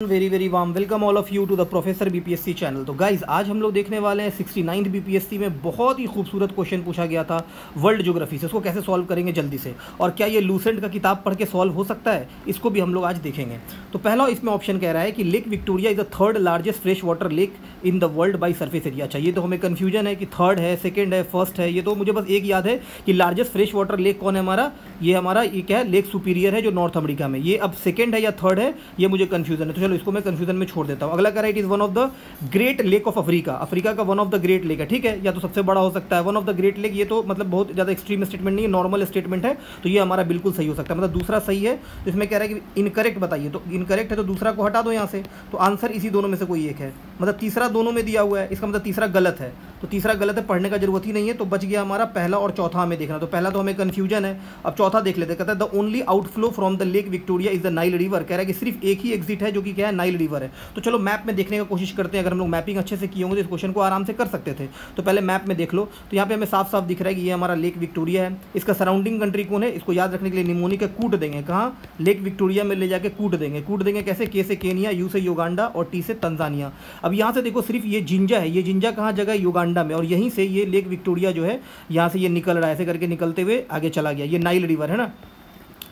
Very very warm welcome all of you to the professor BPSC channel. तो guys आज हम लोग देखने वाले हैं 69th बीपीएससी में बहुत ही खूबसूरत क्वेश्चन पूछा गया था वर्ल्ड ज्योग्राफी से। इसको कैसे सॉल्व करेंगे जल्दी से, और क्या ये लूसेंट का किताब पढ़ के सॉल्व हो सकता है, इसको भी हम लोग आज देखेंगे। तो पहला इसमें ऑप्शन कह रहा है कि lake Victoria is the third largest fresh water lake in the world by surface area. चाहिए तो हमें कन्फ्यूजन है कि थर्ड है, सेकेंड है, फर्स्ट है। ये तो मुझे बस एक याद है कि लार्जेस्ट फ्रेश वाटर लेक कौन है हमारा, ये क्या है, लेक सुपीरियर है जो नॉर्थ अमेरिका में। ये अब सेकेंड है या थर्ड है, ये मुझे कन्फ्यूजन है। तो चलो इसको मैं कन्फ्यूजन में छोड़ देता हूं। अगला कह रहा है it is one of the great lake of Africa. Africa का one of the great lake है, ठीक है, या तो सबसे बड़ा हो सकता है one of the great lake. ये तो मतलब बहुत ज़्यादा एक्सट्रीम स्टेटमेंट नहीं है, नॉर्मल स्टेटमेंट है, तो ये हमारा बिल्कुल सही हो सकता है। मतलब दूसरा सही है। तो इसमें कह रहा है कि इनकरेक्ट बताइए, तो इनकरेक्ट है तो दूसरा को हटा दो यहाँ से। तो आंसर इसी दोनों में से कोई एक है, मतलब तीसरा दोनों में दिया हुआ है, इसका मतलब तीसरा गलत है। तो तीसरा गलत है, पढ़ने का जरूरत ही नहीं है। तो बच गया हमारा पहला और चौथा हमें देखना। तो पहला तो हमें कन्फ्यूजन है, अब चौथा देख लेते हैं। कहता है the only outflow from the lake Victoria is the Nile river. कह रहा है कि सिर्फ एक ही एग्जिट है जो कि क्या है, नाइल रिवर है। तो चलो मैप में देखने की कोशिश करते हैं। अगर हम लोग मैपिंग अच्छे से किए होंगे तो इस क्वेश्चन को आराम से कर सकते थे। तो पहले मैप में देख लो, तो यहाँ पे हमें साफ साफ दिख रहा है कि ये हमारा लेक विक्टोरिया है। इसका सराउंडिंग कंट्री कौन है, इसको याद रखने के लिए निमोनिक कूट देंगे। कहाँ, लेक विक्टोरिया में ले जाके कूट देंगे। कूट देंगे कैसे, के से केनिया, यू से युगांडा और टी से तंजानिया। अब यहाँ से देखो सिर्फ ये जिंजा है, ये जिंजा कहाँ जगह है, युगांडा में, और यहीं से ये लेक विक्टोरिया जो है यहाँ से ये निकल रहा है, ऐसे करके निकलते हुए आगे चला गया। ये नाइल रिवर है ना,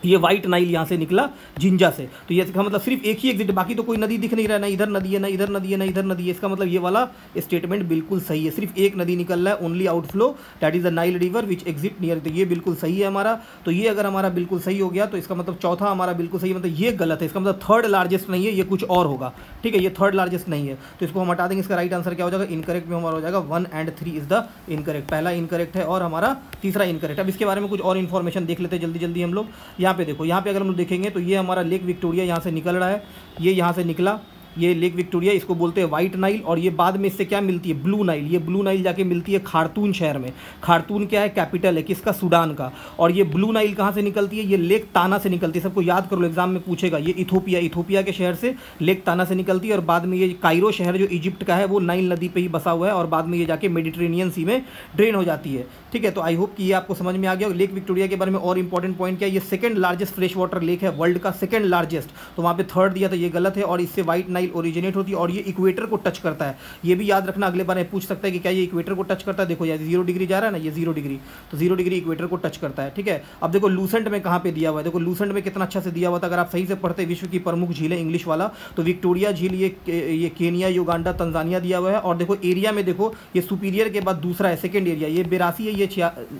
ये वाइट नाइल यहाँ से निकला जिंजा से। तो ये इसका मतलब सिर्फ एक ही एग्जिट, बाकी तो कोई नदी दिख नहीं रहा है, ना इधर नदी है, ना इधर नदी है, ना इधर नदी है। इसका मतलब ये वाला स्टेटमेंट बिल्कुल सही है, सिर्फ एक नदी निकल रहा है, only outflow that is the Nile river which exit near. तो ये बिल्कुल सही है हमारा। तो ये अगर हमारा बिल्कुल सही हो गया तो इसका मतलब चौथा हमारा बिल्कुल सही है, मतलब ये गलत है। इसका मतलब थर्ड लार्जेस्ट नहीं है, ये कुछ और होगा, ठीक है, ये थर्ड लार्जेस्ट नहीं है। तो इसको हम हटा देंगे। इसका राइट आंसर क्या हो जाएगा, इनकरेक्ट में हमारा हो जाएगा 1 और 3 इज द इनकरेक्ट। पहला इनकरेक्ट है और हमारा तीसरा इनकरेक्ट। अब इसके बारे में कुछ और इन्फॉर्मेशन देख लेते हैं जल्दी जल्दी हम लोग। यहाँ पे देखो, यहाँ पे अगर हम देखेंगे तो ये हमारा लेक विक्टोरिया यहाँ से निकल रहा है, ये यहाँ से निकला, ये लेक विक्टोरिया, इसको बोलते हैं वाइट नाइल। और ये बाद में इससे क्या मिलती है, ब्लू नाइल। ये ब्लू नाइल जाके मिलती है खार्तून शहर में। खार्तून क्या है, कैपिटल है किसका, सूडान का। और ये ब्लू नाइल कहाँ से निकलती है, ये लेक ताना से निकलती है। सबको याद कर लो, एग्जाम में पूछेगा। ये इथोपिया के शहर से लेक ताना से निकलती है, और बाद में ये कायरो शहर जो इजिप्ट का है वो नाइल नदी पे ही बसा हुआ है, और बाद में ये जाके मेडिटेरेनियन सी में ड्रेन हो जाती है, ठीक है। तो आई होप कि ये आपको समझ में आ गया। लेक विक्टोरिया के बारे में और इंपॉर्टेंट पॉइंट क्या है, ये second largest fresh water lake है, वर्ल्ड का सेकंड लार्जेस्ट। तो वहाँ पे थर्ड दिया था, ये गलत है। और इससे व्हाइट नाइल ओरिजिनेट होती है, और ये इक्वेटर को टच करता है। ये भी याद रखना, अगले बार पूछ सकता है कि क्या ये इक्वेटर को टच करता है। देखो यार 0 डिग्री जा रहा है ना, ये 0 डिग्री, तो 0 डिग्री इक्वेटर को टच करता है, ठीक है। अब देखो लूसेंट में कहाँ पे दिया हुआ है, देखो लूसेंट में कितना अच्छा से दिया हुआ था। अगर आप सही से पढ़ते विश्व की प्रमुख झील है इंग्लिश वाला, तो विक्टोरिया झील ये केनिया, युगांडा, तंजानिया दिया हुआ है। और देखो एरिया में देखो, ये सुपीरियर के बाद दूसरा है, सेकेंड एरिया, ये 82 है,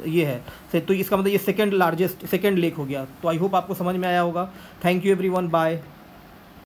ये है। तो इसका मतलब ये सेकेंड लार्जेस्ट, सेकेंड लेक हो गया। तो आई होप आपको समझ में आया होगा। Thank you everyone, bye.